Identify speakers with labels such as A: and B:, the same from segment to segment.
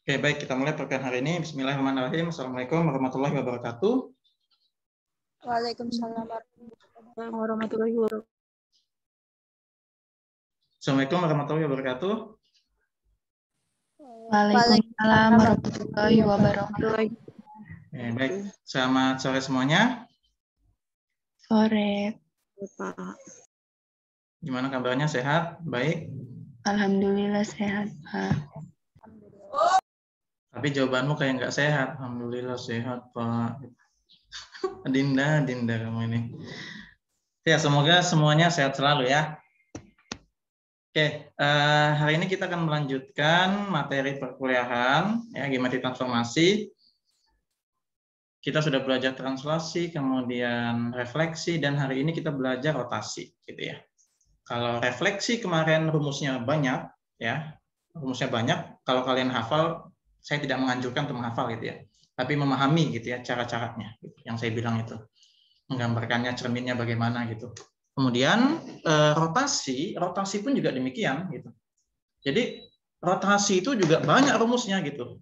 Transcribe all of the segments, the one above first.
A: Oke, baik, kita mulai perkuliahan hari ini. Bismillahirrahmanirrahim. Assalamualaikum warahmatullahi wabarakatuh.
B: Waalaikumsalam warahmatullahi wabarakatuh.
A: Assalamualaikum warahmatullahi wabarakatuh.
C: Waalaikumsalam warahmatullahi wabarakatuh.
A: Baik, selamat sore semuanya.
C: Sore,
B: Pak.
A: Gimana kabarnya? Sehat? Baik?
C: alhamdulillah sehat, Pak.
A: Tapi jawabanmu kayak nggak sehat. Alhamdulillah sehat, Pak. Dinda kamu ini. Ya, semoga semuanya sehat selalu ya. Oke, hari ini kita akan melanjutkan materi perkuliahan ya, geometri transformasi. Kita sudah belajar translasi, kemudian refleksi, dan hari ini kita belajar rotasi, gitu ya. Kalau refleksi kemarin rumusnya banyak, ya, rumusnya banyak. Kalau kalian hafal, saya tidak menganjurkan untuk menghafal, gitu ya. Tapi memahami, gitu ya, cara-caranya, gitu, yang saya bilang itu, menggambarkannya, cerminnya bagaimana, gitu. Kemudian rotasi pun juga demikian, gitu. Jadi rotasi itu juga banyak rumusnya, gitu.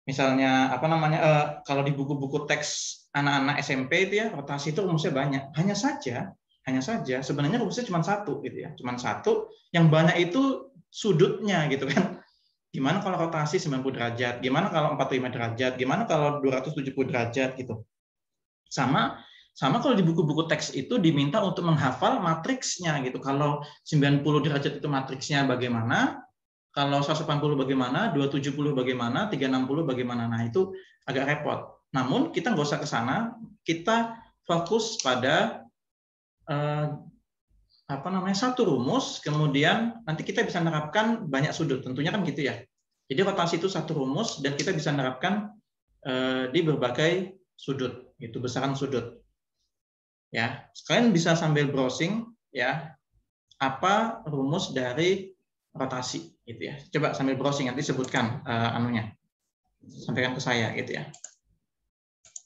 A: Misalnya apa namanya kalau di buku-buku teks anak-anak SMP itu ya rotasi itu rumusnya banyak. Hanya saja sebenarnya rumusnya cuma satu gitu ya. Cuma satu, yang banyak itu sudutnya gitu kan. Gimana kalau rotasi 90 derajat? Gimana kalau 45 derajat? Gimana kalau 270 derajat gitu. Sama kalau di buku-buku teks itu diminta untuk menghafal matriksnya gitu. Kalau 90 derajat itu matriksnya bagaimana? Kalau 180 bagaimana, 270 bagaimana, 360 bagaimana. Nah, itu agak repot. Namun, kita nggak usah ke sana, kita fokus pada satu rumus, kemudian nanti kita bisa menerapkan banyak sudut. Tentunya kan gitu ya. Jadi rotasi itu satu rumus, dan kita bisa menerapkan di berbagai sudut, itu besaran sudut. Ya, kalian bisa sambil browsing ya, apa rumus dari rotasi gitu ya. Coba sambil browsing nanti sebutkan anunya. Sampaikan ke saya gitu ya.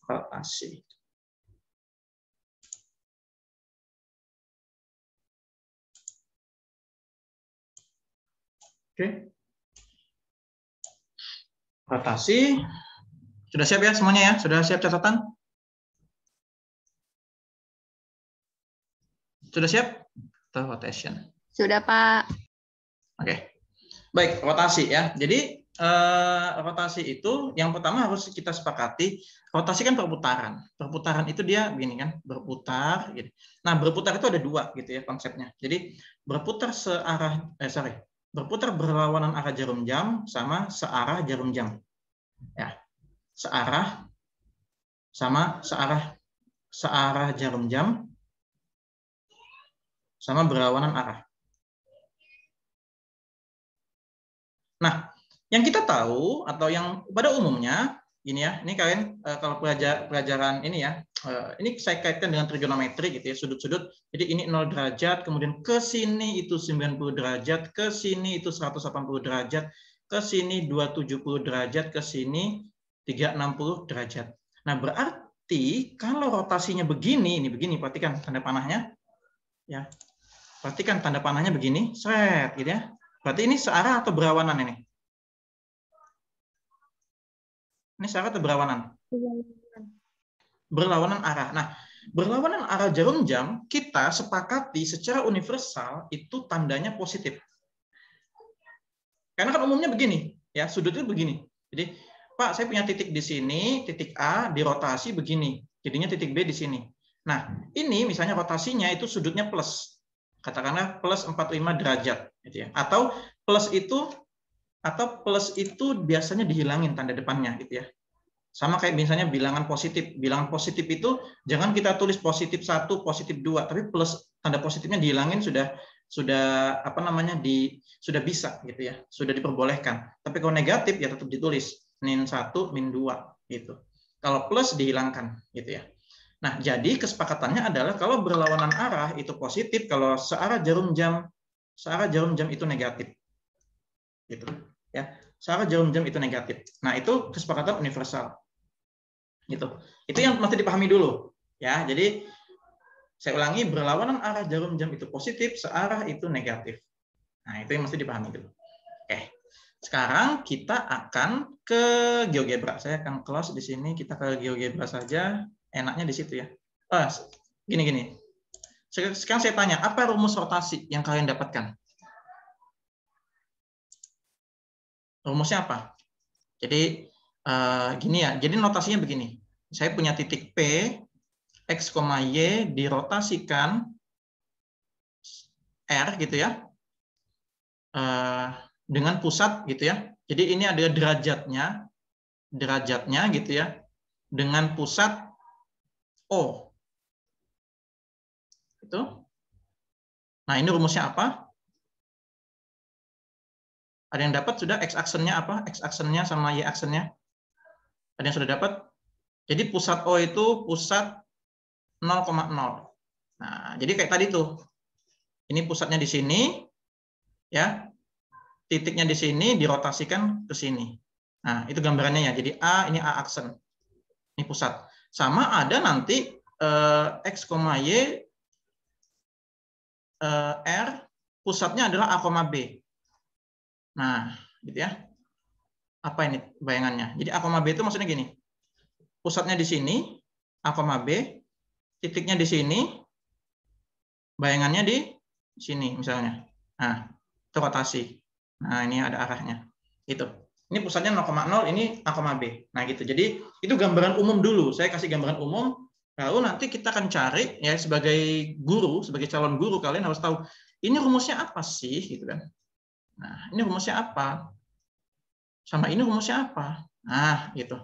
A: Rotasi. Oke. Rotasi. Sudah siap ya semuanya ya? Sudah siap catatan? Sudah siap? Rotation.
C: Sudah, Pak.
A: Oke. Baik, rotasi ya. Jadi rotasi itu yang pertama harus kita sepakati, rotasi kan perputaran. Perputaran itu dia begini kan, berputar gitu. Nah, berputar itu ada dua gitu ya konsepnya. Jadi berputar berputar berlawanan arah jarum jam sama searah jarum jam. Ya. Searah sama searah jarum jam sama berlawanan arah. Nah, yang kita tahu atau yang pada umumnya ini ya, ini kalian kalau pelajaran ini ya, ini saya kaitkan dengan trigonometri gitu ya, sudut-sudut. Jadi ini 0 derajat, kemudian ke sini itu 90 derajat, ke sini itu 180 derajat, ke sini 270 derajat, ke sini 360 derajat. Nah, berarti kalau rotasinya begini, ini begini, perhatikan tanda panahnya. Ya. Perhatikan tanda panahnya begini, seret gitu ya. Berarti ini searah atau berlawanan ini? Ini searah atau berlawanan? Berlawanan arah. Nah, berlawanan arah jarum jam kita sepakati secara universal itu tandanya positif. Karena kan umumnya begini, ya sudutnya begini. Jadi, Pak, saya punya titik di sini, titik A dirotasi begini, jadinya titik B di sini. Nah, ini misalnya rotasinya itu sudutnya plus. Katakanlah plus 45 derajat gitu ya. Atau plus itu biasanya dihilangin tanda depannya gitu ya. Sama kayak misalnya bilangan positif. Bilangan positif itu jangan kita tulis positif 1, positif 2, tapi plus tanda positifnya dihilangin sudah sudah bisa gitu ya. Sudah diperbolehkan. Tapi kalau negatif ya tetap ditulis min 1, min 2 gitu. Kalau plus dihilangkan gitu ya. Nah, jadi kesepakatannya adalah kalau berlawanan arah itu positif, kalau searah jarum jam itu negatif. Gitu. Ya. Searah jarum jam itu negatif. Nah, itu kesepakatan universal. Gitu. Itu yang mesti dipahami dulu, ya. Jadi saya ulangi, berlawanan arah jarum jam itu positif, searah itu negatif. Nah, itu yang mesti dipahami dulu. Oke. Sekarang kita akan ke GeoGebra. Saya akan close di sini. Kita ke GeoGebra saja. Enaknya di situ ya. Gini. Sekarang saya tanya, apa rumus rotasi yang kalian dapatkan? Rumusnya apa? Jadi gini ya. Jadi notasinya begini. Saya punya titik P, X, Y dirotasikan R gitu ya. Dengan pusat gitu ya. Jadi ini ada derajatnya gitu ya. Dengan pusat O. Itu. Nah, ini rumusnya apa? Ada yang dapat sudah X-aksennya apa? X-aksennya sama Y-aksennya? Ada yang sudah dapat? Jadi pusat O itu pusat 0,0. Nah, jadi kayak tadi tuh. Ini pusatnya di sini, ya. Titiknya di sini dirotasikan ke sini. Nah, itu gambarannya ya. Jadi A, ini A aksen. Ini pusat. Sama ada nanti X, Y, R, pusatnya adalah A, B. Nah, gitu ya. Apa ini bayangannya? Jadi A, B itu maksudnya gini. Pusatnya di sini, A, B, titiknya di sini, bayangannya di sini misalnya. Nah, itu rotasi. Nah, ini ada arahnya. Itu. Ini pusatnya 0,0, ini A, B. Nah, gitu. Jadi, itu gambaran umum dulu. Saya kasih gambaran umum, lalu nanti kita akan cari, ya sebagai guru, sebagai calon guru, kalian harus tahu, ini rumusnya apa sih? Gitu kan. Nah, ini rumusnya apa? Sama ini rumusnya apa? Nah, gitu.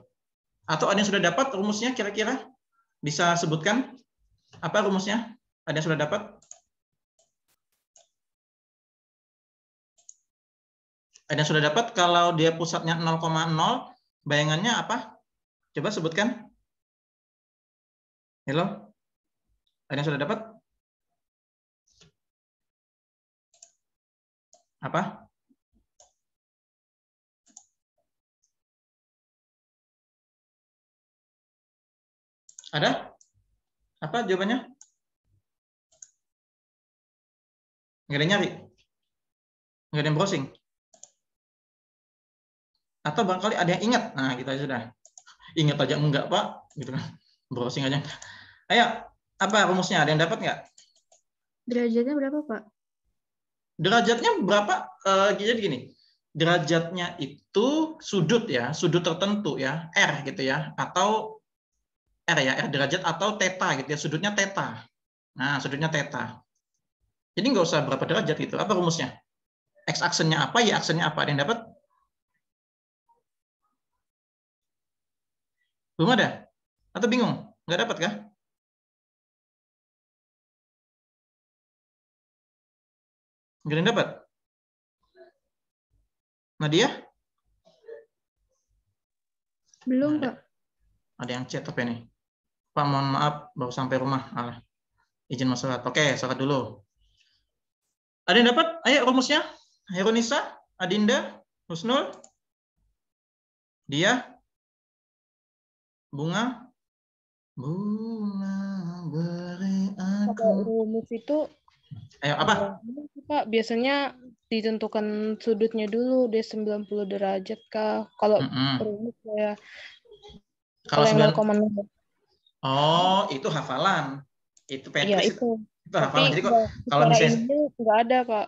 A: Atau ada yang sudah dapat rumusnya kira-kira? Bisa sebutkan apa rumusnya? Ada yang sudah dapat? Ada yang sudah dapat kalau dia pusatnya 0,0, bayangannya apa? Coba sebutkan. Halo? Ada yang sudah dapat? Apa? Ada? Apa jawabannya? Nggak ada yang nyari? Nggak ada yang browsing? Atau barangkali ada yang ingat? Nah, kita sudah. Ingat aja enggak, Pak. Gitu kan. Browsing aja. Ayo, apa rumusnya? Ada yang dapat nggak?
B: Derajatnya berapa, Pak?
A: Derajatnya berapa? Jadi gini. Derajatnya itu sudut ya, sudut tertentu ya, R gitu ya, atau R ya, R derajat atau theta gitu ya, sudutnya theta. Nah, sudutnya theta. Jadi nggak usah berapa derajat gitu. Apa rumusnya? X aksennya apa, Y aksennya apa? Ada yang dapat? Belum ada? Atau bingung? Nggak dapat kah? Nggak ada yang dapat? Nadia?
B: Belum,
A: Ada.
B: Pak.
A: Ada yang chat apa ini? Pak, mohon maaf, baru sampai rumah. Alah. Izin masuk. Oke, sholat dulu. Ada yang dapat? Ayo rumusnya. Heronisa, Adinda, Husnul, Dia, Bunga beri
D: Kalau
A: aku.
D: rumus itu
A: Ayo apa?
D: Pak, biasanya ditentukan sudutnya dulu, dia 90 derajat kah? Kalau rumus saya
A: Kalau
D: yang
A: 9,
D: 0,0.
A: oh itu hafalan. Itu
D: Iya,
A: Petris
D: itu.
A: itu hafalan.
D: Tapi
A: Jadi kok kalau
D: secara
A: misalnya
D: ininya nggak ada, Pak.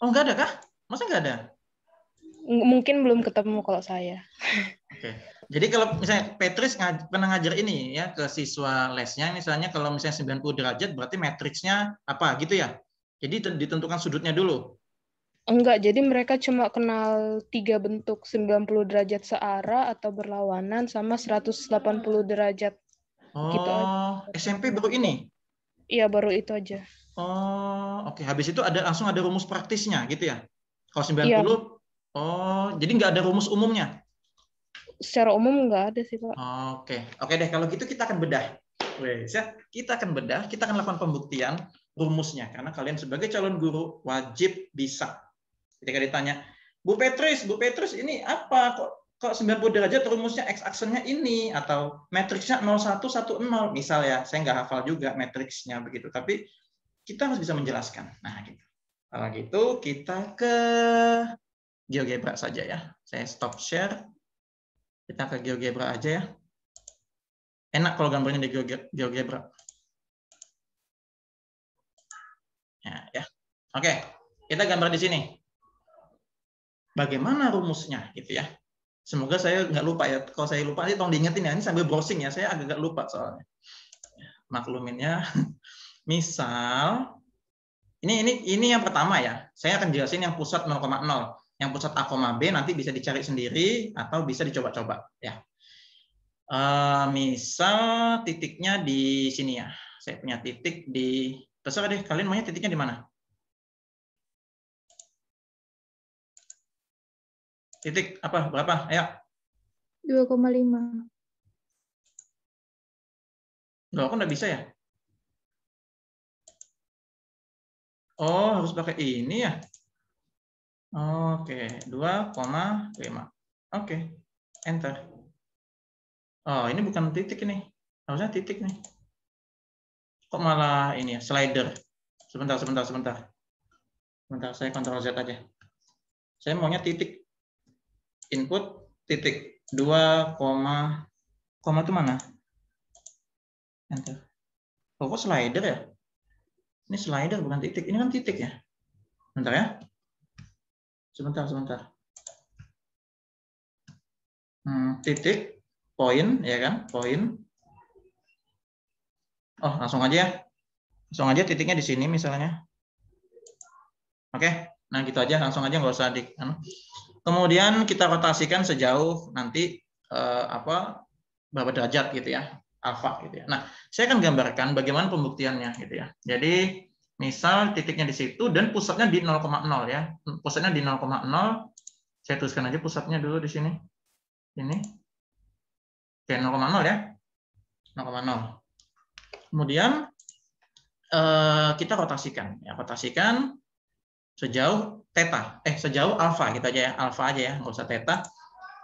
A: oh nggak ada kah? Masa nggak ada?
D: Mungkin belum ketemu kalau saya.
A: Oke. Jadi kalau misalnya Petris pernah ngajar ini ya ke siswa lesnya, misalnya kalau misalnya 90 derajat berarti matriksnya apa gitu ya? Jadi ditentukan sudutnya dulu.
D: Enggak, jadi mereka cuma kenal 3 bentuk, 90 derajat searah atau berlawanan sama 180 derajat. Gitu aja.
A: Oh, SMP baru ini?
D: Iya, baru itu aja.
A: Oh, oke. Habis itu langsung ada rumus praktisnya gitu ya? Kalau 90,
D: Iya.
A: oh, jadi nggak ada rumus umumnya?
D: Secara umum nggak ada sih, Pak.
A: Oke deh. Kalau gitu kita akan bedah. Kita akan bedah, kita akan lakukan pembuktian rumusnya. Karena kalian sebagai calon guru wajib bisa. Ketika ditanya, Bu Petrus ini apa? Kok 90 derajat rumusnya X aksennya ini? Atau matriksnya 0110? Misal ya, saya nggak hafal juga matriksnya begitu. Tapi kita harus bisa menjelaskan. Nah, gitu. Kalau gitu kita ke GeoGebra saja ya. Saya stop share. Kita ke GeoGebra aja ya. Enak kalau gambarnya di GeoGebra. Ya. Oke, kita gambar di sini. Bagaimana rumusnya gitu ya? Semoga saya nggak lupa ya. Kalau saya lupa, tolong diingetin ya. Ini sambil browsing ya. Saya agak lupa soalnya. Makluminnya. Misal, ini yang pertama ya. Saya akan jelasin yang pusat 0,0. Yang pusat A, B nanti bisa dicari sendiri atau bisa dicoba-coba ya. Misal titiknya di sini ya. Saya punya titik di, terserah deh, kalian maunya titiknya di mana? Titik apa? Berapa? Ayo.
B: 2,5.
A: Loh, kok nggak bisa ya? Oh, harus pakai ini ya? Oke, 2,5. Oke, enter. Oh, ini bukan titik ini. Harusnya titik nih. Kok malah ini ya, slider. Sebentar, Sebentar, saya Ctrl Z aja. Saya maunya titik. Input titik 2, koma itu mana? Enter. Oh, kok slider ya? Ini slider bukan titik. Ini kan titik ya. Bentar ya. Sebentar. Titik, poin, ya kan? Poin. Oh, langsung aja ya. Langsung aja titiknya di sini misalnya. Oke, nah gitu aja. Langsung aja, nggak usah Kemudian kita rotasikan sejauh nanti berapa derajat gitu ya, alfa gitu ya. Nah, saya akan gambarkan bagaimana pembuktiannya gitu ya. Jadi misal titiknya di situ dan pusatnya di 0,0 ya. Pusatnya di 0,0. Saya tuliskan aja pusatnya dulu di sini. Ini. Oke, 0,0 ya. 0,0. Kemudian kita rotasikan ya, rotasikan sejauh theta, sejauh alfa gitu aja ya, alfa aja ya, nggak usah theta.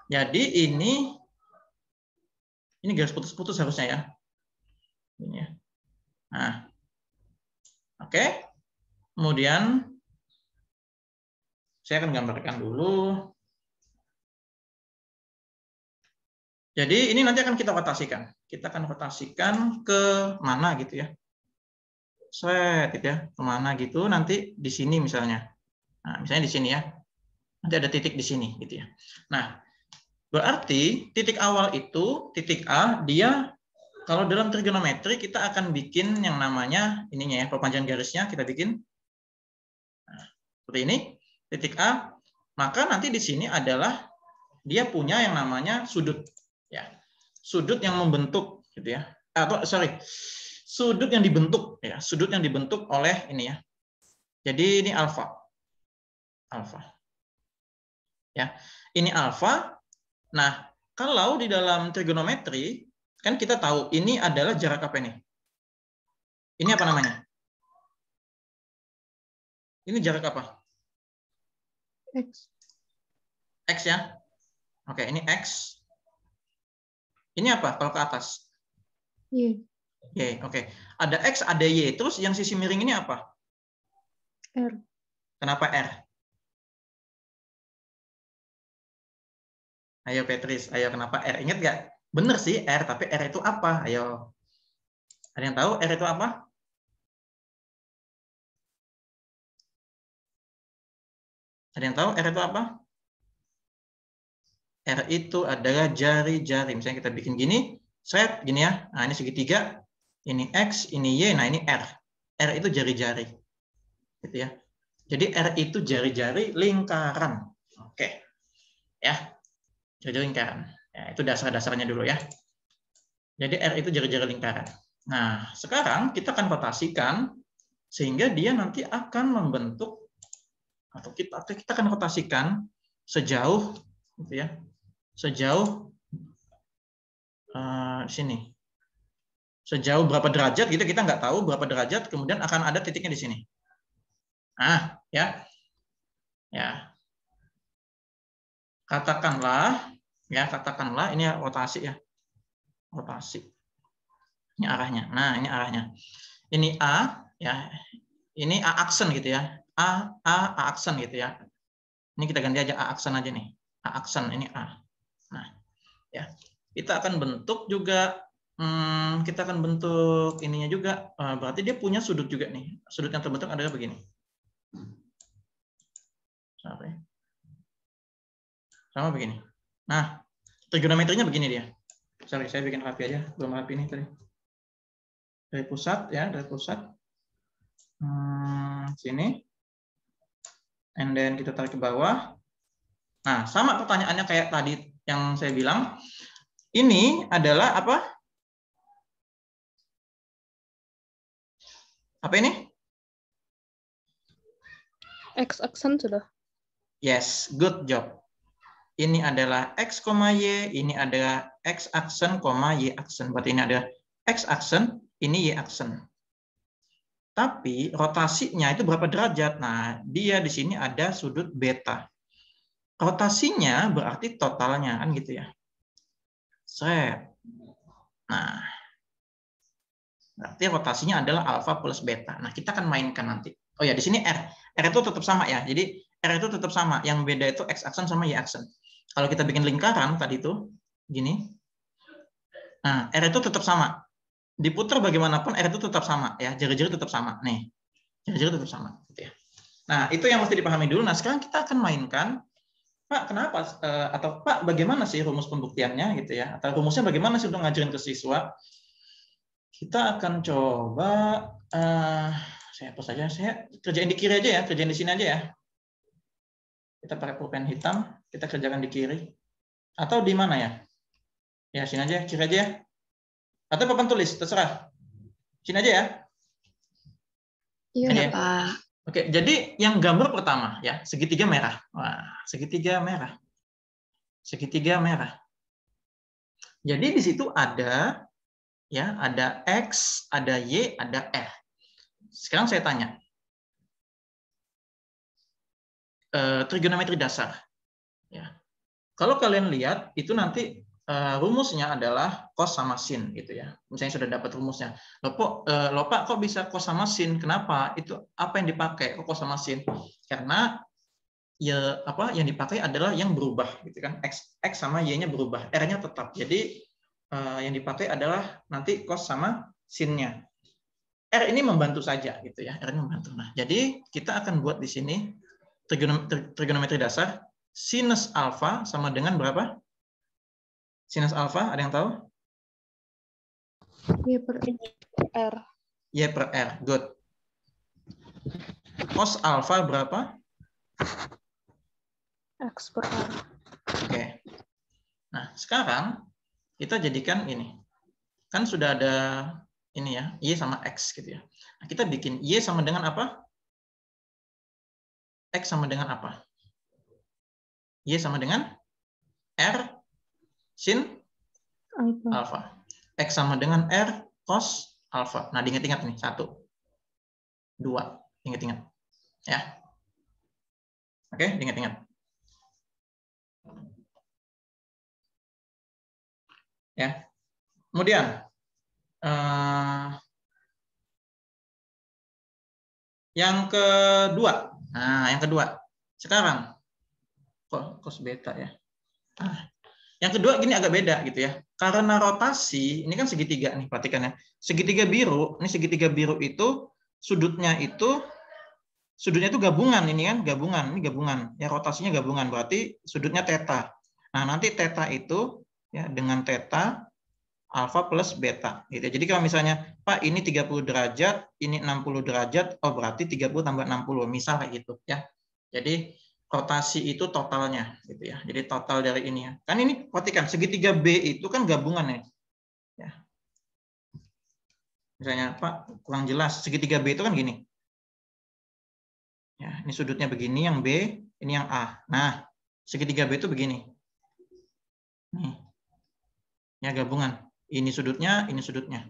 A: Jadi ini garis putus-putus harusnya ya. Ini ya. Nah, oke. Kemudian saya akan gambarkan dulu. Jadi ini nanti akan kita rotasikan. Kita akan rotasikan ke mana gitu ya. Set gitu ya, kemana gitu, nanti di sini misalnya. Nah, misalnya di sini ya. Nanti ada titik di sini gitu ya. Nah, berarti titik awal itu, titik A, dia kalau dalam trigonometri kita akan bikin yang namanya ininya ya, perpanjangan garisnya kita bikin. Nah, seperti ini, titik A. Maka nanti di sini adalah dia punya yang namanya sudut ya. Sudut yang membentuk gitu ya. Sudut yang dibentuk ya, sudut yang dibentuk oleh ini ya. Jadi ini alfa. Alfa. Ya. Ini alfa. Nah, kalau di dalam trigonometri kan kita tahu ini adalah jarak apa ini? Ini apa namanya? Ini jarak apa?
B: X.
A: X ya. Oke, ini X. Ini apa kalau ke atas?
B: Y.
A: Y, oke. Ada X, ada Y. Terus yang sisi miring ini apa?
B: R.
A: Kenapa R? Ayo Petris, ayo kenapa R? Ingat nggak? Bener sih R, tapi R itu apa? Ayo. Ada yang tahu R itu apa? Ada yang tahu R itu apa? R itu adalah jari-jari. Misalnya kita bikin gini, set gini ya. Nah, ini segitiga. Ini X, ini Y, nah ini R. R itu jari-jari. Gitu ya. Jadi R itu jari-jari lingkaran. Oke. Ya. Jari-jari lingkaran. Ya, itu dasar-dasarnya dulu ya. Jadi R itu jari-jari lingkaran. Nah, sekarang kita akan rotasikan sehingga dia nanti akan membentuk atau kita akan rotasikan sejauh gitu ya. Sejauh sini. Sejauh berapa derajat gitu kita nggak tahu berapa derajat, kemudian akan ada titiknya di sini. Nah, ya. Ya. Katakanlah ini rotasi ya. Rotasi. Ini arahnya. Nah, ini arahnya. Ini A ya. Ini A aksen gitu ya. A aksen gitu ya. Ini kita ganti aja A aksen aja nih. A aksen ini A. Nah, ya. Kita akan bentuk juga kita akan bentuk ininya juga. Berarti dia punya sudut juga nih. Sudut yang terbentuk adalah begini. Sama begini. Nah, trigonometrinya begini dia. Sorry, saya bikin rapi aja. Belum rapi nih tadi. Dari pusat ya, dari pusat. Sini. And then kita tarik ke bawah. Nah, sama pertanyaannya kayak tadi yang saya bilang. Ini adalah apa? Apa ini?
D: X aksen sudah.
A: Yes, good job. Ini adalah X, Y, ini adalah X aksen, Y aksen. Berarti ini ada X aksen, ini Y aksen. Tapi rotasinya itu berapa derajat? Nah, dia di sini ada sudut beta. Rotasinya berarti totalnya, kan gitu ya. Set. Nah, berarti rotasinya adalah alfa plus beta. Nah, kita akan mainkan nanti. Oh ya, di sini R. R itu tetap sama ya. Jadi R itu tetap sama. Yang beda itu X aksen sama Y aksen. Kalau kita bikin lingkaran tadi itu gini. Nah, R itu tetap sama. Diputar bagaimanapun R itu tetap sama ya. Jari-jari tetap sama. Nih. Jari-jari tetap sama gitu ya. Nah, itu yang mesti dipahami dulu. Nah, sekarang kita akan mainkan, Pak, kenapa atau Pak, bagaimana sih rumus pembuktiannya gitu ya? Atau rumusnya bagaimana sih untuk ngajarin ke siswa? Kita akan coba saya hapus saja. Saya kerjain di kiri aja ya, kerjain di sini aja ya. Kita pakai pulpen hitam, kita kerjakan di kiri. Atau di mana ya? Ya, sini aja, kiri aja ya. Atau papan tulis, terserah. Sini aja ya.
B: Iya,
A: Ini ya.
C: Pak.
A: Oke, jadi yang gambar pertama ya, segitiga merah. Wah, segitiga merah. Segitiga merah. Jadi di situ ada ya, ada X, ada Y, ada R. Sekarang saya tanya. Trigonometri dasar. Ya. Kalau kalian lihat itu nanti rumusnya adalah cos sama sin gitu ya. Misalnya sudah dapat rumusnya. Loh Pak, kok bisa cos sama sin? Kenapa? Itu apa yang dipakai kok cos sama sin? Karena ya apa yang dipakai adalah yang berubah gitu kan. X sama Y-nya berubah, R-nya tetap. Jadi yang dipakai adalah nanti cos sama sin-nya. R ini membantu saja gitu ya. R ini membantu. Nah, jadi kita akan buat di sini trigonometri dasar. Sinus alfa sama dengan berapa? Sinus alfa, ada yang tahu?
B: Y per
D: R.
A: Y per R, good. Cos alfa berapa?
D: X per R.
A: Oke. Nah, sekarang kita jadikan ini. Kan sudah ada ini ya, Y sama X gitu ya. Nah, kita bikin Y sama dengan apa? X sama dengan apa? Y sama dengan R sin alfa. X sama dengan R cos alfa. Nah, diingat-ingat nih. 1, 2. Ingat-ingat. Ya. Oke, diingat-ingat. Ya. Kemudian, yang kedua. Nah, yang kedua. Sekarang. Cos beta ya. Nah, yang kedua gini agak beda gitu ya. Karena rotasi, ini kan segitiga nih, perhatikan ya. Segitiga biru, ini segitiga biru itu sudutnya itu gabungan ini kan, gabungan, ini gabungan. Ya rotasinya gabungan, berarti sudutnya theta. Nah, nanti theta itu ya dengan theta alfa plus beta gitu. Jadi kalau misalnya Pak ini 30 derajat, ini 60 derajat, oh berarti 30 tambah 60, misal kayak gitu ya. Jadi rotasi itu totalnya gitu ya. Jadi total dari ini ya. Kan ini perhatikan segitiga B itu kan gabungan ya. Ya. Misalnya Pak kurang jelas, segitiga B itu kan gini. Ya, ini sudutnya begini yang B, ini yang A. Nah, segitiga B itu begini. Nih. Ya gabungan. Ini sudutnya, ini sudutnya.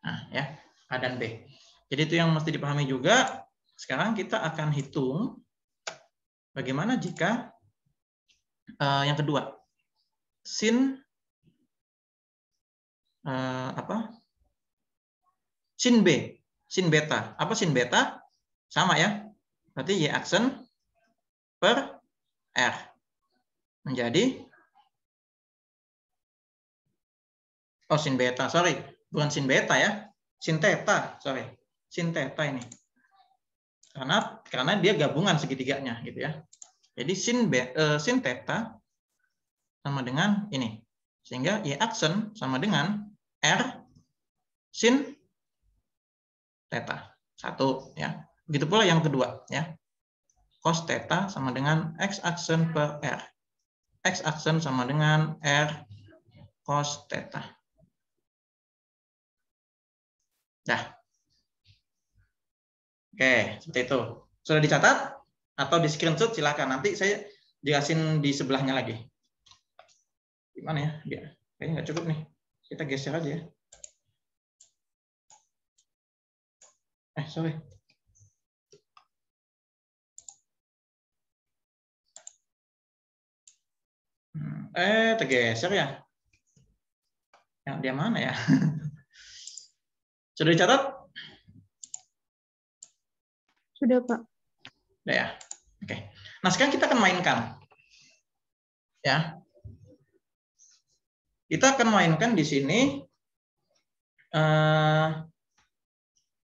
A: Nah, ya, A dan B. Jadi itu yang mesti dipahami juga. Sekarang kita akan hitung bagaimana jika yang kedua, sin sin B, sin beta. Apa sin beta? Sama ya. Berarti Y aksen per R. Menjadi, sin beta, sorry. Bukan sin beta ya. Sin theta, sorry. Sin theta ini. Karena dia gabungan segitiganya gitu ya. Jadi sin theta sama dengan ini. Sehingga Y aksen sama dengan R sin theta. Satu ya. Begitu pula yang kedua ya. Cos theta sama dengan X aksen per R. X aksen sama dengan R cos theta. Dah. Oke, seperti itu. Sudah dicatat atau di screenshot silakan. Nanti saya jelasin di sebelahnya lagi. Gimana ya? Dia kayaknya nggak cukup nih. Kita geser aja ya. Sorry. Tergeser ya. Yang dia mana ya? Sudah dicatat?
B: Sudah, Pak.
A: Udah ya. Oke. Nah, sekarang kita akan mainkan. Ya. Kita akan mainkan di sini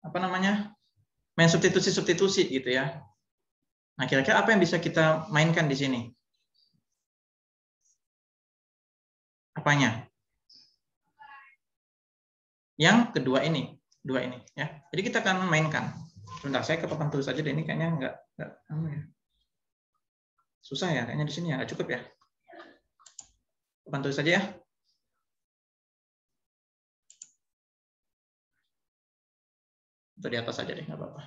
A: apa namanya? Main substitusi gitu ya. Nah, kira-kira apa yang bisa kita mainkan di sini? Apanya? Yang kedua ini, dua ini ya. Jadi kita akan mainkan. Sebentar, saya ke papan tulis aja deh, ini kayaknya nggak ya. Susah ya, kayaknya di sini ya, nggak cukup ya. Papan tulis aja ya. Atau di atas aja deh, nggak apa-apa.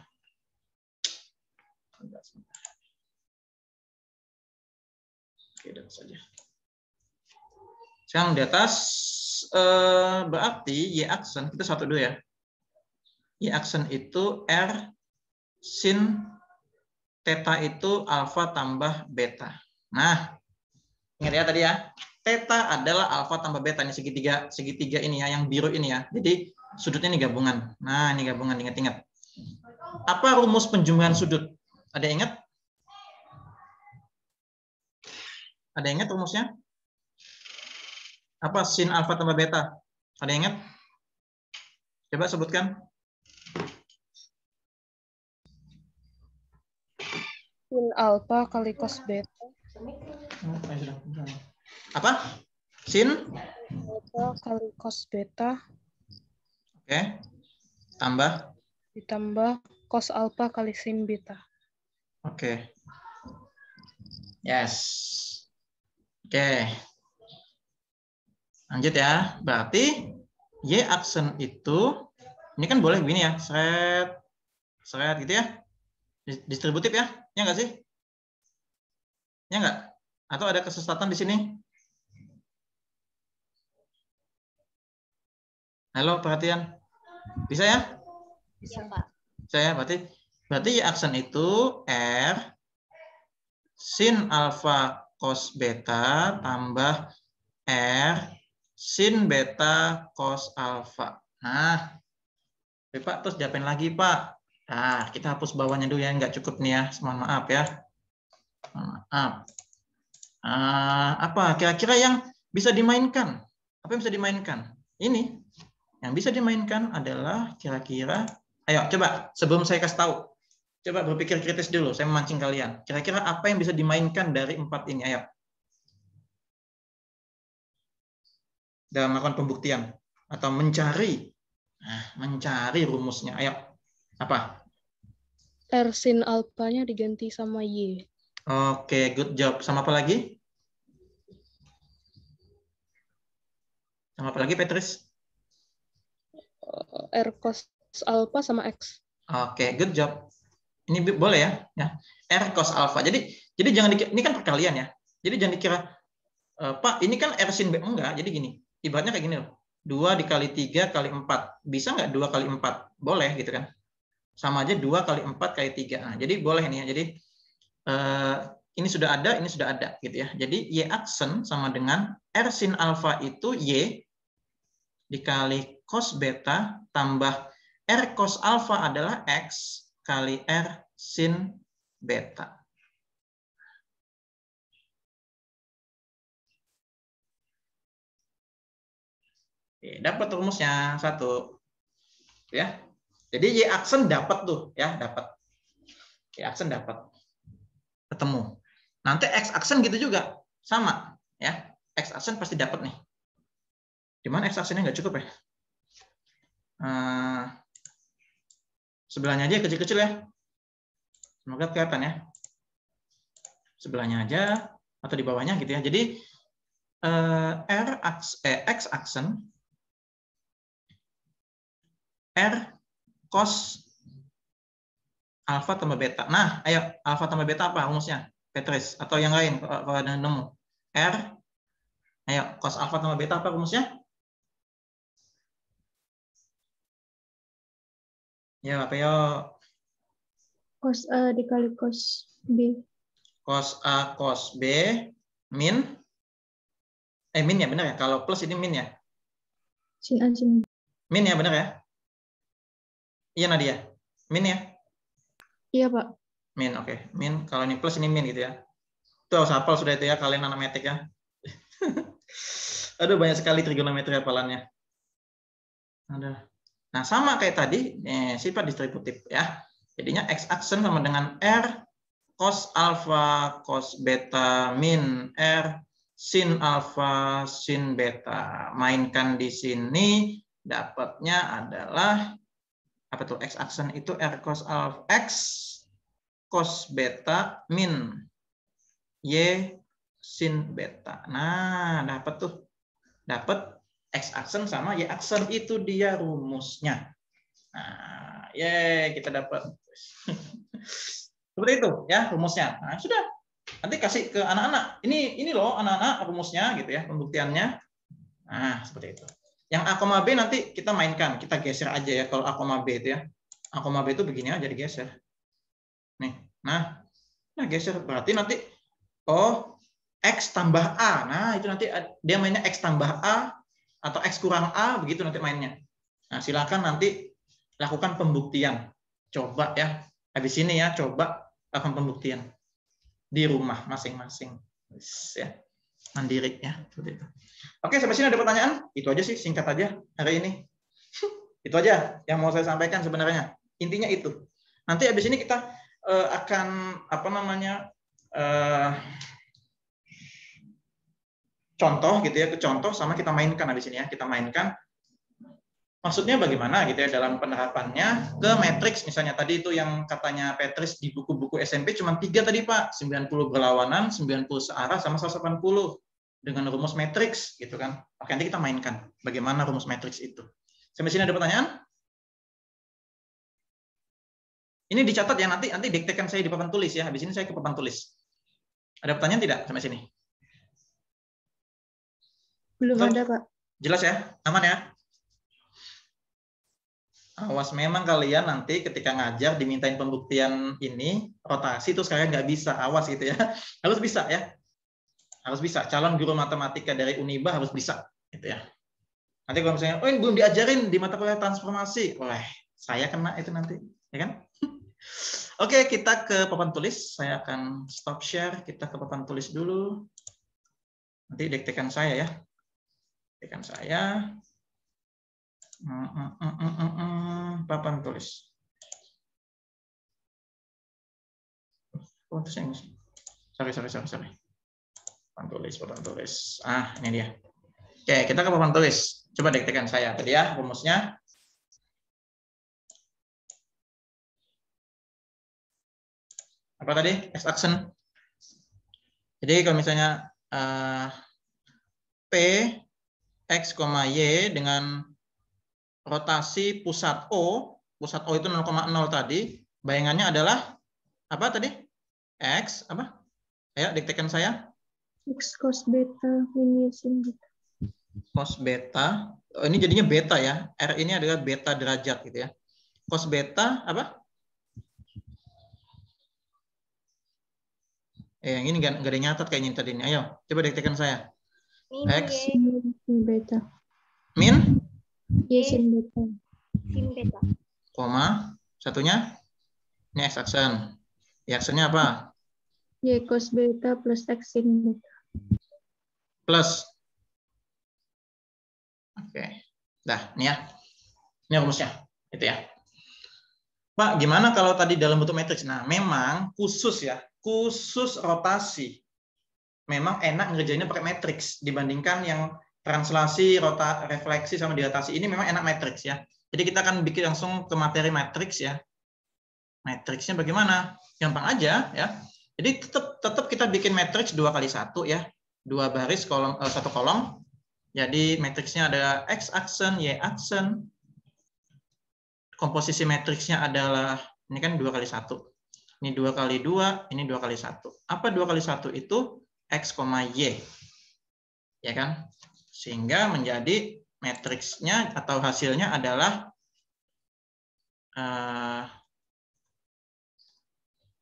A: Oke, di atas aja. Sekarang di atas berarti Y aksen, kita satu dulu ya. Y aksen itu R sin theta itu alfa tambah beta. Nah, ingat ya tadi ya. Theta adalah alfa tambah beta, ini segitiga ini ya, yang biru ini ya. Jadi sudutnya ini gabungan. Nah, ini gabungan, ingat-ingat. Apa rumus penjumlahan sudut? Ada yang ingat? Ada yang ingat rumusnya? Apa sin alfa tambah beta? Ada yang ingat? Coba sebutkan.
D: Sin alfa kali cos beta.
A: Apa? Sin
D: Alfa kali cos beta.
A: Oke. Tambah.
D: Ditambah cos alfa kali sin beta.
A: Oke. Yes. Oke. Lanjut ya. Berarti Y aksen itu, ini kan boleh begini ya. Seret gitu ya. Distributif ya. Ya nggak sih? Ya nggak? Atau ada kesesatan di sini? Halo, perhatian. Bisa ya?
B: Bisa, Pak.
A: Saya berarti Y aksen itu R sin alfa cos beta tambah R sin beta cos alfa. Nah, Pak, terus diapain lagi, Pak? Nah, kita hapus bawahnya dulu ya, nggak cukup nih ya. Mohon maaf ya. Maaf. Apa kira-kira yang bisa dimainkan? Apa yang bisa dimainkan? Ini yang bisa dimainkan adalah kira-kira. Ayo, coba sebelum saya kasih tahu, coba berpikir kritis dulu. Saya memancing kalian. Kira-kira apa yang bisa dimainkan dari 4 ini? Ayo. Dalam melakukan pembuktian atau mencari, mencari rumusnya. Ayo, apa?
D: R sin alfanya diganti sama Y.
A: Oke, good job. Sama apa lagi? Sama apa lagi, Petris?
D: R cos alfa sama X.
A: Oke, good job. Ini boleh ya? R cos alfa. Jadi jangan dikira, ini kan perkalian ya. Jadi jangan dikira, Pak, ini kan R sin B. Enggak, jadi gini. Ibaratnya kayak gini loh. 2 dikali 3 kali 4. Bisa nggak 2 kali 4? Boleh gitu kan. Sama aja 2 kali 4 kali 3. Nah, jadi boleh nih ya. Jadi ini sudah ada gitu ya. Jadi Y aksen sama dengan R sin alfa itu Y dikali cos beta tambah R cos alfa adalah X kali R sin beta. Oke, dapat rumusnya 1. Ya. Jadi Y aksen dapat tuh, ya, dapat. Y aksen dapat. Ketemu. Nanti X aksen gitu juga. Sama, ya. X aksen pasti dapat nih. Di mana X aksennya nggak cukup ya? Sebelahnya aja kecil-kecil ya. Semoga kelihatan ya. Sebelahnya aja atau di bawahnya gitu ya. Jadi X aksen R cos alfa tambah beta. Nah, ayo alfa tambah beta apa rumusnya? Petris atau yang lain kalau ada nemu. R ayo cos alfa tambah beta apa rumusnya? Ya, apa ya?
B: Cos A dikali cos B.
A: Cos A cos B min min ya, benar ya? Kalau plus ini min ya?
B: Sin A sin B.
A: Min ya, benar ya? Iya Nadia. Min ya?
B: Iya, Pak.
A: Min, oke. Min, kalau ini plus ini min gitu ya. Itu harus hafal sudah itu ya kalian anak metrik ya. Aduh, banyak sekali trigonometri hafalannya. Ada. Nah, sama kayak tadi, sifat distributif ya. Jadinya X aksen sama dengan R cos alfa cos beta min R sin alfa sin beta. Mainkan di sini dapatnya adalah apa tuh? X aksen itu R cos alfa X cos beta min Y sin beta. Nah, dapat tuh. Dapat X aksen sama Y aksen, itu dia rumusnya. Nah, kita dapat. Seperti itu ya rumusnya. Nah, sudah. Nanti kasih ke anak-anak. Ini loh anak-anak rumusnya gitu ya, pembuktiannya. Nah, seperti itu. Yang A, B nanti kita mainkan, kita geser aja ya kalau A, B itu ya. A, B itu begini aja digeser. Nih. Nah, geser berarti nanti X tambah A. Nah, itu nanti dia mainnya X tambah A atau X kurang A, begitu nanti mainnya. Nah, silakan nanti lakukan pembuktian. Coba ya. Habis ini ya, coba lakukan pembuktian di rumah masing-masing. Ya. Mandiri ya, seperti itu. Oke, sampai sini ada pertanyaan? Itu aja sih, singkat aja hari ini. Itu aja yang mau saya sampaikan sebenarnya. Intinya itu. Nanti habis ini kita akan contoh gitu ya, ke contoh sama kita mainkan habis ini ya, kita mainkan. Maksudnya bagaimana gitu ya dalam penerapannya ke matriks, misalnya tadi itu yang katanya Petris di buku-buku SMP cuma 3 tadi Pak, 90 berlawanan, 90 searah sama 180 dengan rumus matriks gitu kan. Oke, nanti kita mainkan bagaimana rumus matriks itu. Sampai sini ada pertanyaan? Ini dicatat ya, nanti diktekan saya di papan tulis ya. Habis ini saya ke papan tulis. Ada pertanyaan tidak sampai sini?
B: Belum ada, Pak.
A: Jelas ya? Aman ya? Awas, memang kalian nanti ketika ngajar dimintain pembuktian ini, rotasi terus kalian nggak bisa. Awas gitu ya. Harus bisa ya. Harus bisa. Calon guru matematika dari Uniba harus bisa. Gitu ya. Nanti kalau misalnya, ini belum diajarin di mata kuliah transformasi. Wah, saya kena itu nanti. Ya kan? Oke, kita ke papan tulis. Saya akan stop share. Kita ke papan tulis dulu. Nanti diktekan saya ya. Diktekan saya. Papan tulis. Sorry. Papan tulis. Ah, ini dia. Oke, kita ke papan tulis. Coba diktekan saya tadi ya rumusnya. Apa tadi? X aksen. Jadi kalau misalnya P X, Y dengan rotasi pusat O itu 0,0 tadi, bayangannya adalah apa tadi? X apa? Ayo diktekan saya.
B: X cos beta min Y sin beta.
A: Cos beta. Oh, ini jadinya beta ya. R ini adalah beta derajat gitu ya. Cos beta apa? Yang ini nggak ada nyatat kayaknya tadi ini. Ayo, coba diktekan saya. X
B: sin beta.
A: Min
B: Y sin beta.
E: Sin beta.
A: Koma. Satunya? Ini X aksen. Y aksennya apa?
B: Y cos beta plus X sin beta.
A: Plus. Oke. Nah, ini ya. Ini rumusnya. Gitu ya. Pak, gimana kalau tadi dalam bentuk matriks? Nah, memang khusus ya, khusus rotasi. Memang enak ngerjainnya pakai matriks dibandingkan yang translasi, refleksi sama dilatasi ini memang enak matriks ya. Jadi kita akan bikin langsung ke materi matriks ya. Matriksnya bagaimana? Gampang aja ya. Jadi tetap kita bikin matriks 2x1 ya. 2 baris kolom 1 kolom. Jadi matriksnya ada X aksen, Y aksen. Komposisi matriksnya adalah ini kan 2x1. Ini 2x2, ini 2x1. Apa 2x1 itu? X, Y. Ya kan? Sehingga menjadi matriksnya atau hasilnya adalah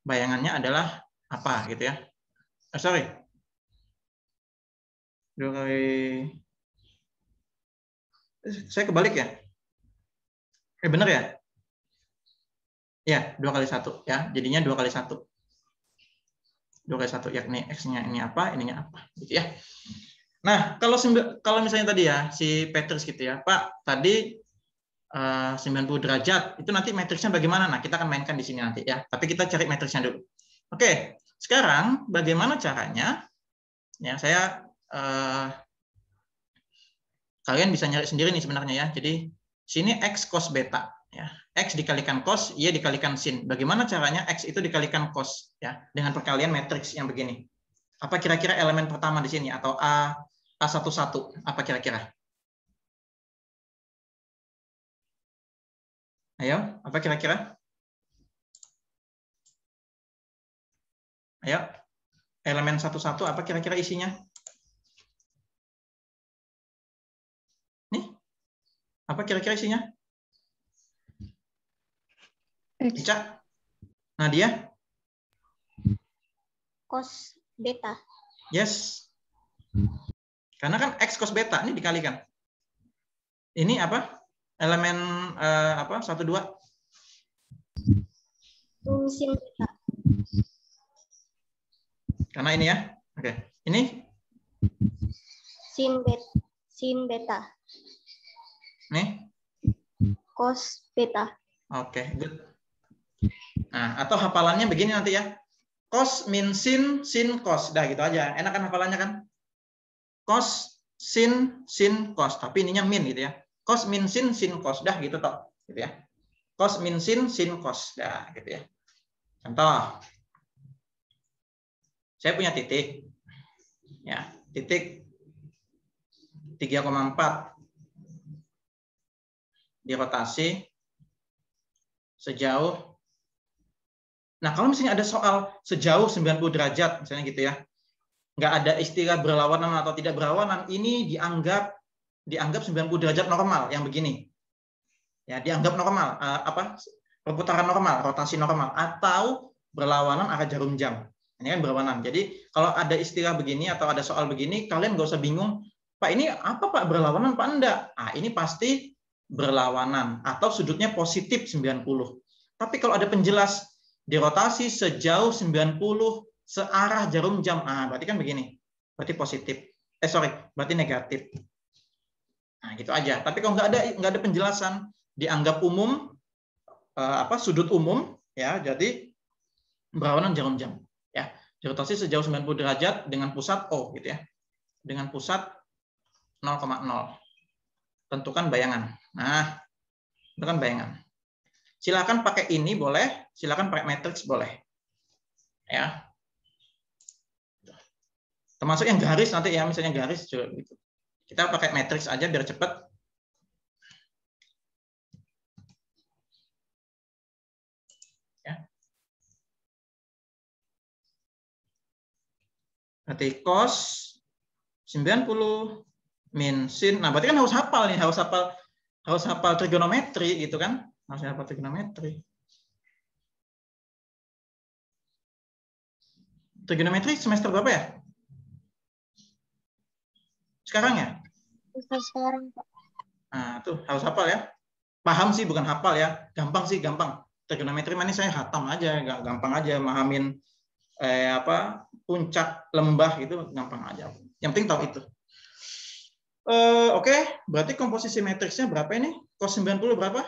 A: bayangannya adalah apa gitu ya. Sorry. 2 kali saya kebalik ya? Benar ya? Ya, 2x1 ya. Jadinya 2x1. 2x1 yakni X-nya ini apa, ininya apa gitu ya. Nah, kalau misalnya tadi ya si Petrus gitu ya, Pak, tadi 90 derajat, itu nanti matriksnya bagaimana? Nah, kita akan mainkan di sini nanti ya. Tapi kita cari matriksnya dulu. Oke, sekarang bagaimana caranya? Ya, saya kalian bisa nyari sendiri nih sebenarnya ya. Jadi sini X cos beta ya. X dikalikan cos, Y dikalikan sin. Bagaimana caranya X itu dikalikan cos ya dengan perkalian matriks yang begini. Apa kira-kira elemen pertama di sini atau A11 apa kira-kira? Ayo, apa kira-kira? Ayo. Elemen 11 apa kira-kira isinya? Apa kira-kira isinya? Ica? Nadia?
E: Cos beta.
A: Yes. Karena kan X cos beta ini dikalikan. Ini apa? Elemen apa? 1, 2?
E: Sin beta.
A: Karena ini ya. Oke. Ini?
E: Sin beta.
A: Nih?
E: Cos beta.
A: Oke, good. Nah, atau hafalannya begini nanti ya. Cos min sin, sin cos. Dah gitu aja. Enak kan hafalannya kan? Cos, sin, cos. Tapi ininya min gitu ya. Cos min sin, cos. Dah gitu toh. Gitu ya. Cos min sin, cos. Dah gitu ya. Contoh. Saya punya titik. Ya, titik 3,4 dirotasi sejauh. Nah, kalau misalnya ada soal sejauh 90 derajat misalnya gitu ya. Nggak ada istilah berlawanan atau tidak berlawanan, ini dianggap 90 derajat normal yang begini. Ya, dianggap normal perputaran normal, rotasi normal atau berlawanan arah jarum jam. Ini kan berlawanan. Jadi kalau ada istilah begini atau ada soal begini, kalian nggak usah bingung, Pak ini apa Pak, berlawanan Pak enggak? Ah, ini pasti berlawanan atau sudutnya positif 90. Tapi kalau ada penjelas dirotasi sejauh 90 searah jarum jam, berarti kan begini. Berarti positif. Berarti negatif. Nah, gitu aja. Tapi kalau nggak ada penjelasan, dianggap umum sudut umum ya, jadi berlawanan jarum jam. Ya, dirotasi sejauh 90 derajat dengan pusat O gitu ya. Dengan pusat 0,0. Tentukan bayangan. Nah, tentukan bayangan. Silakan pakai ini boleh, silakan pakai matriks boleh. Ya. Termasuk yang garis nanti ya, misalnya garis juga gitu. Kita pakai matriks aja biar cepat. Ya. Berarti cos 90 min sin. Nah, berarti kan harus hafal nih, harus hafal trigonometri gitu kan? Harus hafal trigonometri. Trigonometri semester berapa ya? Sekarang ya?
E: Sekarang, Pak.
A: Nah, tuh harus hafal ya. Paham sih bukan hafal ya. Gampang sih, gampang. Trigonometri mana saya hatam aja, gampang aja mahamin puncak lembah gitu gampang aja. Yang penting tahu itu. Oke, berarti komposisi matriksnya berapa ini? Cos 90 berapa?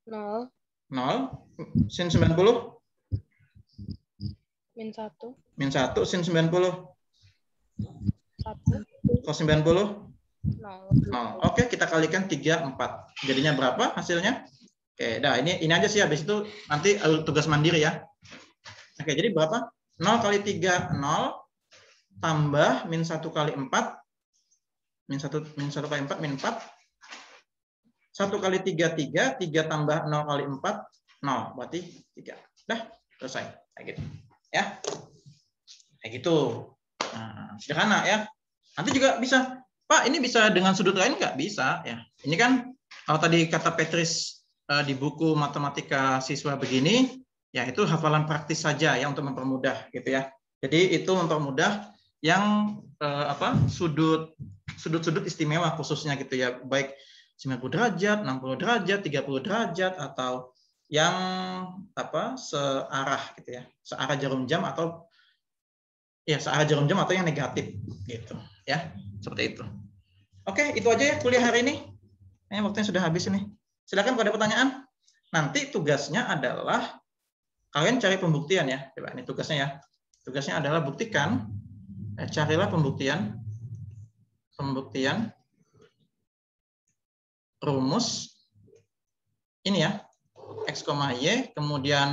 D: 0,
A: 0. Sin 90?
D: min 1,
A: Min 1. Sin 90?
D: 1,
A: Cos 90?
D: 0.
A: 0. Oke, kita kalikan 3, 4. Jadinya berapa hasilnya? Oke, dah ini aja sih, habis itu nanti tugas mandiri ya. Oke, jadi berapa? 0 kali 3, 0. Tambah min 1 kali 4. Min 1 kali 4, min 4. 1 kali 3, 3. 3 tambah 0 kali 4, 0. Berarti 3. Dah, selesai. Kayak gitu. Ya. Kayak gitu. Nah, sederhana ya. Nanti juga bisa, Pak, ini bisa dengan sudut lain nggak? Bisa. Ya. Ini kan, kalau tadi kata Petris di buku matematika siswa begini, ya itu hafalan praktis saja ya untuk mempermudah gitu ya. Jadi itu mempermudah yang sudut-sudut istimewa khususnya gitu ya, baik 90 derajat, 60 derajat, 30 derajat, atau yang searah gitu ya, searah jarum jam atau ya searah jarum jam atau yang negatif gitu ya, seperti itu. Oke, itu aja ya kuliah hari ini. Waktunya sudah habis ini. Silakan kalau ada pertanyaan. Nanti tugasnya adalah kalian cari pembuktian ya. Coba ini tugasnya ya. Tugasnya adalah buktikan, carilah pembuktian rumus ini ya, X, Y, kemudian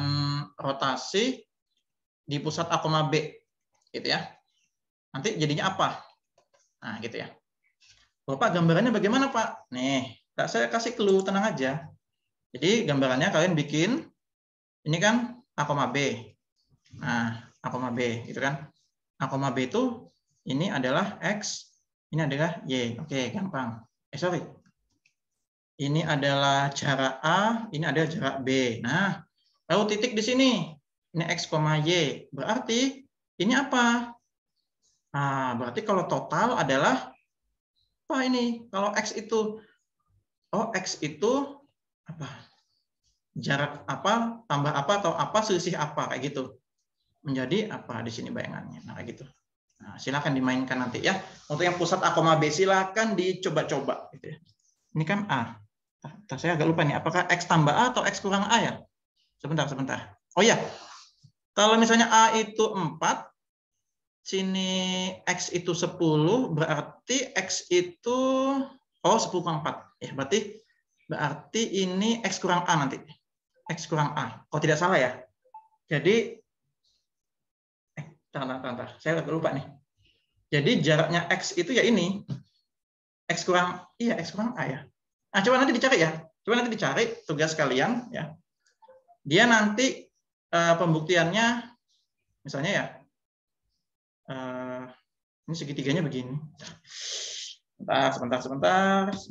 A: rotasi di pusat A, B, gitu ya. Nanti jadinya apa? Nah, gitu ya. Bapak, gambarannya bagaimana, Pak? Nih, saya kasih clue, tenang aja. Jadi gambarannya kalian bikin, ini kan A, B. Nah, A, B, gitu kan. A, B itu, ini adalah X, ini adalah Y. Oke, gampang. Sorry. Ini adalah jarak A, ini adalah jarak B. Nah, lalu titik di sini. Ini X, Y. Berarti ini apa? Nah, berarti kalau total adalah apa ini? Kalau X itu, X itu apa? Jarak apa, tambah apa, atau apa, selisih apa, kayak gitu. Menjadi apa di sini bayangannya. Nah, kayak gitu. Nah, silakan dimainkan nanti ya. Untuk yang pusat A, B, silakan dicoba-coba. Gitu ya. Ini kan A. Saya agak lupa nih, apakah X tambah A atau X kurang A ya? Sebentar. Oh ya, kalau misalnya A itu 4, sini X itu 10, berarti X itu 10 kurang 4. Ya, berarti ini X kurang A nanti. X kurang A. Kalau tidak salah ya. Jadi bentar. Saya agak lupa nih. Jadi jaraknya X itu ya ini. X kurang A ya. Nah, coba nanti dicari ya. Coba nanti dicari tugas kalian ya. Dia nanti pembuktiannya misalnya ya. Ini segitiganya begini. Sebentar,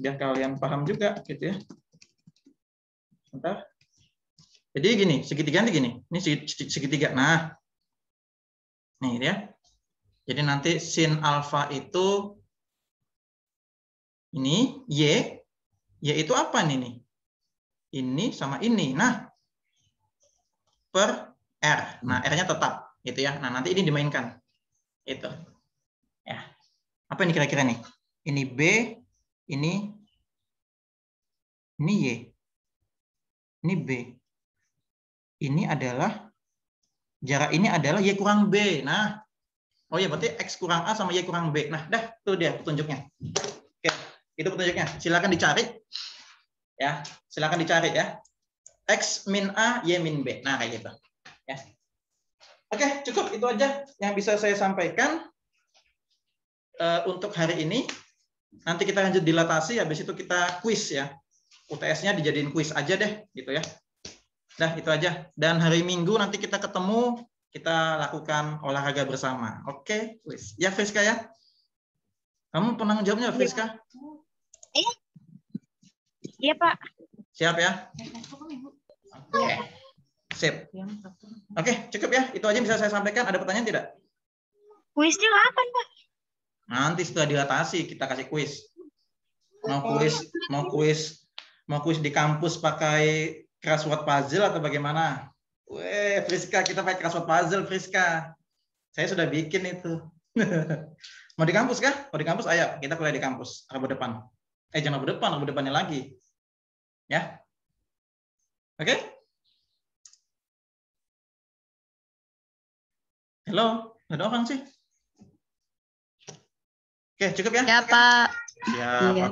A: biar kalian paham juga gitu ya. Sebentar. Jadi gini, segitiga nanti gini. Ini segitiga. Nah, nih ya. Jadi nanti sin alfa itu ini Y. Y itu apa nih? Ini sama ini. Nah, per R. Nah, R-nya tetap gitu ya. Nah, nanti ini dimainkan. Itu. Ya. Apa ini kira-kira nih? Ini B, ini Y. Ini B. Ini adalah jarak ini adalah Y kurang B. Nah, oh ya berarti X kurang A sama Y kurang B. Nah, dah itu dia petunjuknya. Oke, itu petunjuknya. Silakan dicari. Ya, silakan dicari ya. X min A, Y min B. Nah, kayak gitu. Ya. Oke, cukup itu aja yang bisa saya sampaikan untuk hari ini. Nanti kita lanjut dilatasi, habis itu kita kuis ya. UTS-nya dijadiin kuis aja deh, gitu ya. Nah, itu aja. Dan hari Minggu nanti kita ketemu, kita lakukan olahraga bersama. Oke, kuis. Ya, Friska ya? Kamu penanggung jawabnya, Friska?
E: Iya, Pak.
A: Siap ya? Oke. Sip. Oke, cukup ya. Itu aja yang bisa saya sampaikan. Ada pertanyaan tidak?
E: Kuisnya kapan, Pak?
A: Nanti setelah dilatasi kita kasih kuis. Mau kuis di kampus pakai crossword puzzle atau bagaimana? Friska, kita pakai crossword puzzle, Friska. Saya sudah bikin itu. Mau di kampus kah? Mau di kampus, ayo kita kuliah di kampus Rabu depan. Jangan Rabu depannya lagi. Ya. Oke? Halo, ada orang sih? Oke, cukup ya?
C: Ya, Pak.
A: Siap,
C: Iya.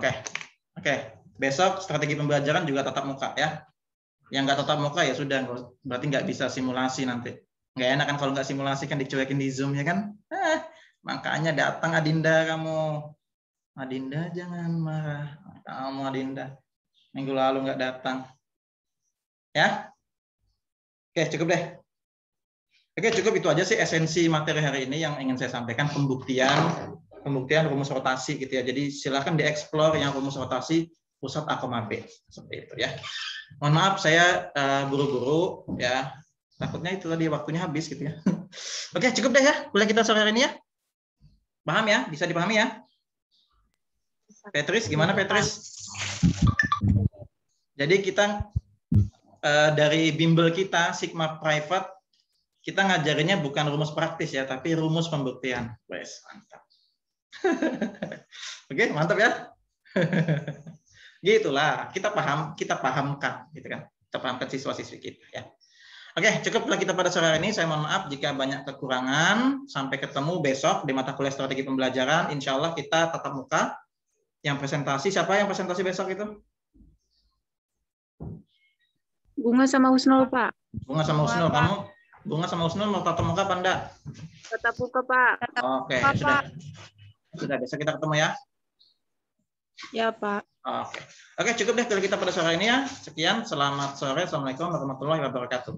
A: Oke. Besok strategi pembelajaran juga tatap muka ya. Yang nggak tatap muka ya sudah, berarti nggak bisa simulasi nanti. Nggak enak kan kalau nggak simulasi kan dicuekin di Zoom ya kan? Makanya datang Adinda kamu. Adinda jangan marah. Kamu Adinda. Minggu lalu nggak datang. Ya? Oke, cukup deh. Oke, cukup itu aja sih esensi materi hari ini yang ingin saya sampaikan, pembuktian rumus rotasi gitu ya. Jadi silakan dieksplor yang rumus rotasi pusat A, B seperti itu ya. Mohon maaf saya buru-buru ya. Takutnya itu tadi waktunya habis gitu ya. Oke, cukup deh ya kuliah kita sore hari ini ya. Paham ya? Bisa dipahami ya? Petris, gimana Petris? Jadi kita dari bimbel kita Sigma Private kita ngajarinnya bukan rumus praktis ya, tapi rumus pembuktian. Wes, mantap. Oke, mantap ya. Gitulah, kita pahamkan gitu kan. Kita pahamkan siswa-siswi kita ya. Oke, cukuplah kita pada sore hari ini. Saya mohon maaf jika banyak kekurangan. Sampai ketemu besok di mata kuliah strategi pembelajaran. Insya Allah kita tatap muka. Yang presentasi, siapa yang presentasi besok itu?
B: Bunga sama Husnul, Pak.
A: Bunga sama Husnul, kamu? Bunga sama Husnul mau tatap muka apa enggak?
B: Tatap muka, Pak.
A: Oke, sudah besok kita ketemu ya.
B: Ya, Pak.
A: Oke, cukup deh kalau kita pada sore ini ya. Sekian, selamat sore. Assalamualaikum warahmatullahi wabarakatuh.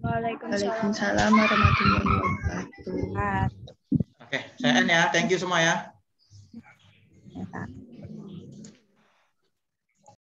C: Waalaikumsalam warahmatullahi wabarakatuh.
A: Oke, saya end ya. Thank you semua ya.
E: Ya, Pak.